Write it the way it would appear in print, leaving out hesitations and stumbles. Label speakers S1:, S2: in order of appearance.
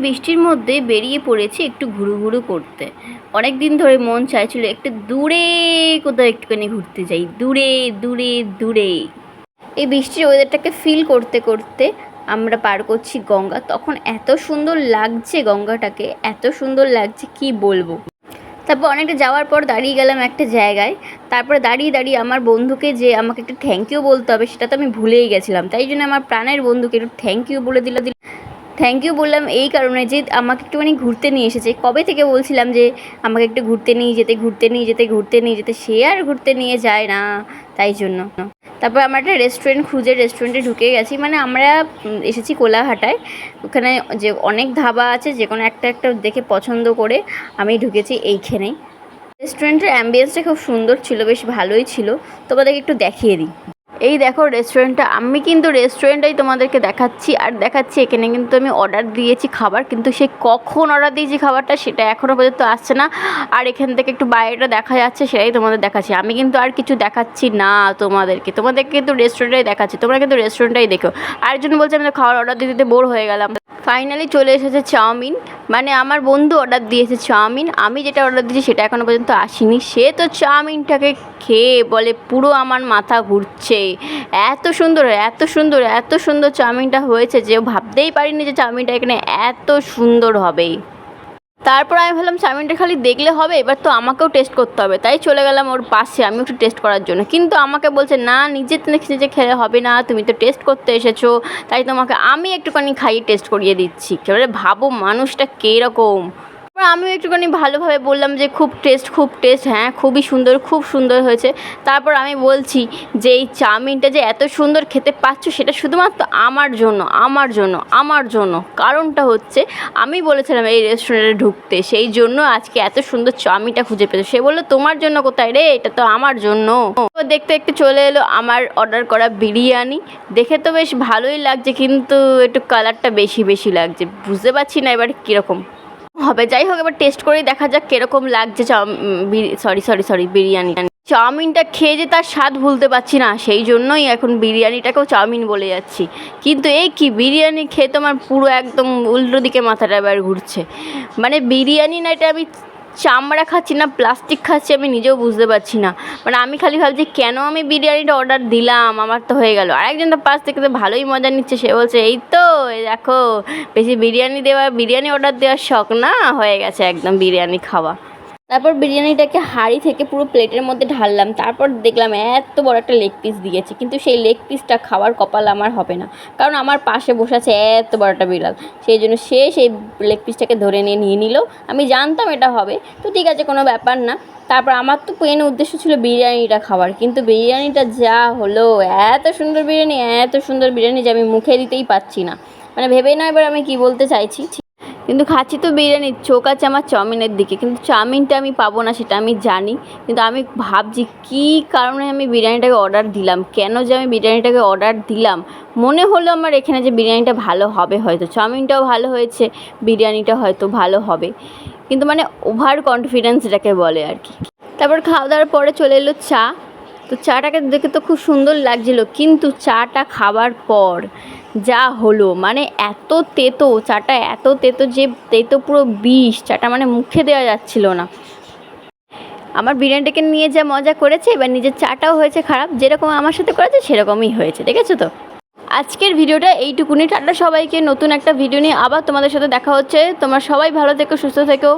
S1: বৃষ্টির মধ্যে বেরিয়ে পড়েছি একটু ঘুরু করতে। অনেক দিন ধরে মন চাইছিল একটু দূরে কোথাও একটুখানি ঘুরতে যাই, দূরে দূরে দূরে। এই বৃষ্টির ওয়েদারটাকে ফিল করতে করতে আমরা পার করছি গঙ্গা। তখন এত সুন্দর লাগছে, গঙ্গাটাকে এত সুন্দর লাগছে কি বলবো। তারপর অনেকটা যাওয়ার পর দাঁড়িয়ে গেলাম একটা জায়গায়। তারপরে দাঁড়িয়ে দাঁড়িয়ে আমার বন্ধুকে যে আমাকে একটু থ্যাংক ইউ বলতে হবে সেটা তো আমি ভুলেই গেছিলাম। তাই জন্য আমার প্রাণের বন্ধুকে একটু থ্যাংক ইউ বলে দিল। থ্যাংক ইউ বললাম এই কারণে যে আমাকে একটুখানি ঘুরতে নিয়ে এসেছে। কবে থেকে বলছিলাম যে আমাকে একটু ঘুরতে নিয়ে যেতে, সে আর ঘুরতে নিয়ে যায় না, তাই জন্য। তারপর আমরা একটা রেস্টুরেন্ট খুঁজে রেস্টুরেন্টে ঢুকে গেছি। মানে আমরা এসেছি কোলাঘাটায়, ওখানে যে অনেক ধাবা আছে, যে কোনো একটা দেখে পছন্দ করে আমি ঢুকেছি এইখানেই। রেস্টুরেন্টের অ্যাম্বিয়েন্সটা খুব সুন্দর ছিল, বেশ ভালোই ছিল। তোমাদেরকে একটু দেখিয়ে দিই। এই দেখো রেস্টুরেন্টটা। আমি কিন্তু রেস্টুরেন্টটাই তোমাদেরকে দেখাচ্ছি এখানে কিন্তু আমি অর্ডার দিয়েছি খাবার, কিন্তু সে কখন অর্ডার দিয়েছি খাবারটা সেটা এখনও পর্যন্ত আসছে না। আর এখান থেকে একটু বাইরেটা দেখা যাচ্ছে, সেটাই তোমাদের দেখাচ্ছি। আমি কিন্তু আর কিছু দেখাচ্ছি না তোমাদেরকে কিন্তু রেস্টুরেন্টটাই দেখাচ্ছি। তোমরা কিন্তু রেস্টুরেন্টটাই দেখো। আরেকজন বলছে আমি তো খাবার অর্ডার দিতে বোর হয়ে গেলাম। ফাইনালি চলে এসেছে চাউমিন। মানে আমার বন্ধু অর্ডার দিয়েছে চাউমিন, আমি যেটা অর্ডার দিয়েছি সেটা এখনও পর্যন্ত আসেনি। সে তো চাউমিনটাকে খেয়ে বলে পুরো আমার মাথা ঘুরছে। এত সুন্দর চাউমিনটা হয়েছে যে ভাবতেই পারিনি যে চাউমিনটা এখানে এত সুন্দর হবে। তারপর আমি ভাবলাম চাউমিনটা খালি দেখলে হবে, এবার তো আমাকেও টেস্ট করতে হবে। তাই চলে গেলাম ওর পাশে আমি একটু টেস্ট করার জন্য। কিন্তু আমাকে বলছে না, নিজে খেলে হবে না, তুমি তো টেস্ট করতে এসেছো, তাই তোমাকে আমি একটুখানি খাইয়ে টেস্ট করিয়ে দিচ্ছি। এবারে ভাবো মানুষটা কীরকম। আমিও একটুখানি ভালোভাবে বললাম যে খুব টেস্ট, হ্যাঁ খুব সুন্দর হয়েছে। তারপর আমি বলছি যে এই চাউমিনটা যে এত সুন্দর খেতে পাচ্ছ সেটা শুধুমাত্র আমার জন্য। কারণটা হচ্ছে আমি বলেছিলাম এই রেস্টুরেন্টে ঢুকতে, সেই জন্য আজকে এত সুন্দর চাউমিনটা খুঁজে পেয়েছো। সে বললো তোমার জন্য কোথায় রে, এটা তো আমার জন্য। দেখতে দেখতে চলে এলো আমার অর্ডার করা বিরিয়ানি। দেখে তো বেশ ভালোই লাগছে, কিন্তু একটু কালারটা বেশি লাগছে। বুঝতে পারছি না এবার কীরকম হবে। যাই হোক, এবার টেস্ট করেই দেখা যাক কীরকম লাগছে বিরিয়ানি। চাউমিনটা খেয়ে যে তার স্বাদ ভুলতে পারছি না, সেই জন্যই এখন বিরিয়ানিটাকেও চাউমিন বলে যাচ্ছি। কিন্তু এই কি বিরিয়ানি খেয়ে তোমার পুরো একদম উল্টো দিকে মাথাটা এবার ঘুরছে। মানে বিরিয়ানি না, এটা আমি চামড়া খাচ্ছি না প্লাস্টিক খাচ্ছি আমি নিজেও বুঝতে পারছি না। মানে আমি খালি ভাবছি কেন আমি বিরিয়ানিটা অর্ডার দিলাম, আমার তো হয়ে গেল। আরেকজন তো পাশ থেকে তো ভালোই মজা নিচ্ছে, সে বলছে এই তো দেখো বেশি বিরিয়ানি অর্ডার দেওয়ার শখ না হয়ে গেছে একদম বিরিয়ানি খাওয়া। তারপর বিরিয়ানিটাকে হাঁড়ি থেকে পুরো প্লেটের মধ্যে ঢাললাম। তারপর দেখলাম এত বড় একটা লেগ পিস দিয়েছে, কিন্তু সেই লেগ পিসটা খাওয়ার কপাল আমার হবে না, কারণ আমার পাশে বসে আছে এত বড় একটা বিড়াল। সেই জন্য সেই লেগ পিসটাকে ধরে নিয়ে নিল। আমি জানতাম এটা হবে, তো ঠিক আছে কোনো ব্যাপার না। তারপর আমার তো মেন উদ্দেশ্য ছিল বিরিয়ানিটা খাওয়ার, কিন্তু বিরিয়ানিটা যা হলো, এত সুন্দর বিরিয়ানি যে আমি মুখে দিতেই পারছি না। মানে ভেবেই না এবার আমি কি বলতে চাইছি। কিন্তু খাচ্ছি তো বিরিয়ানির, চোখ আছে আমার চাউমিনের দিকে, কিন্তু চাউমিনটা আমি পাবো না সেটা আমি জানি। কিন্তু আমি ভাবছি কী কারণে আমি বিরিয়ানিটাকে অর্ডার দিলাম, কেন যে আমি বিরিয়ানিটাকে অর্ডার দিলাম। মনে হলো আমার এখানে যে বিরিয়ানিটা ভালো হবে, হয়তো চাউমিনটাও ভালো হয়েছে, বিরিয়ানিটা হয়তো ভালো হবে, কিন্তু মানে ওভার কনফিডেন্স এটাকে বলে আর কি। তারপর খাওয়া দাওয়ার পরে চলে এলো চা। তো চাটাকে দেখে তো খুব সুন্দর লাগছিলো, কিন্তু চাটা খাবার পর যা হলো, মানে এত তেতো চাটা, যে পুরো বিষ চাটা, মানে মুখে দেওয়া যাচ্ছিল না। আমার বিরিয়ানিটাকে নিয়ে যা মজা করেছে, এবার নিজের চাটাও হয়েছে খারাপ, যেরকম আমার সাথে করেছে সেরকমই হয়েছে। দেখেছো তো আজকের ভিডিওটা এইটুকুনি। টাটা সবাইকে, নতুন একটা ভিডিও নিয়ে আবার তোমাদের সাথে দেখা হচ্ছে। তোমরা সবাই ভালো থেকো, সুস্থ থেকো।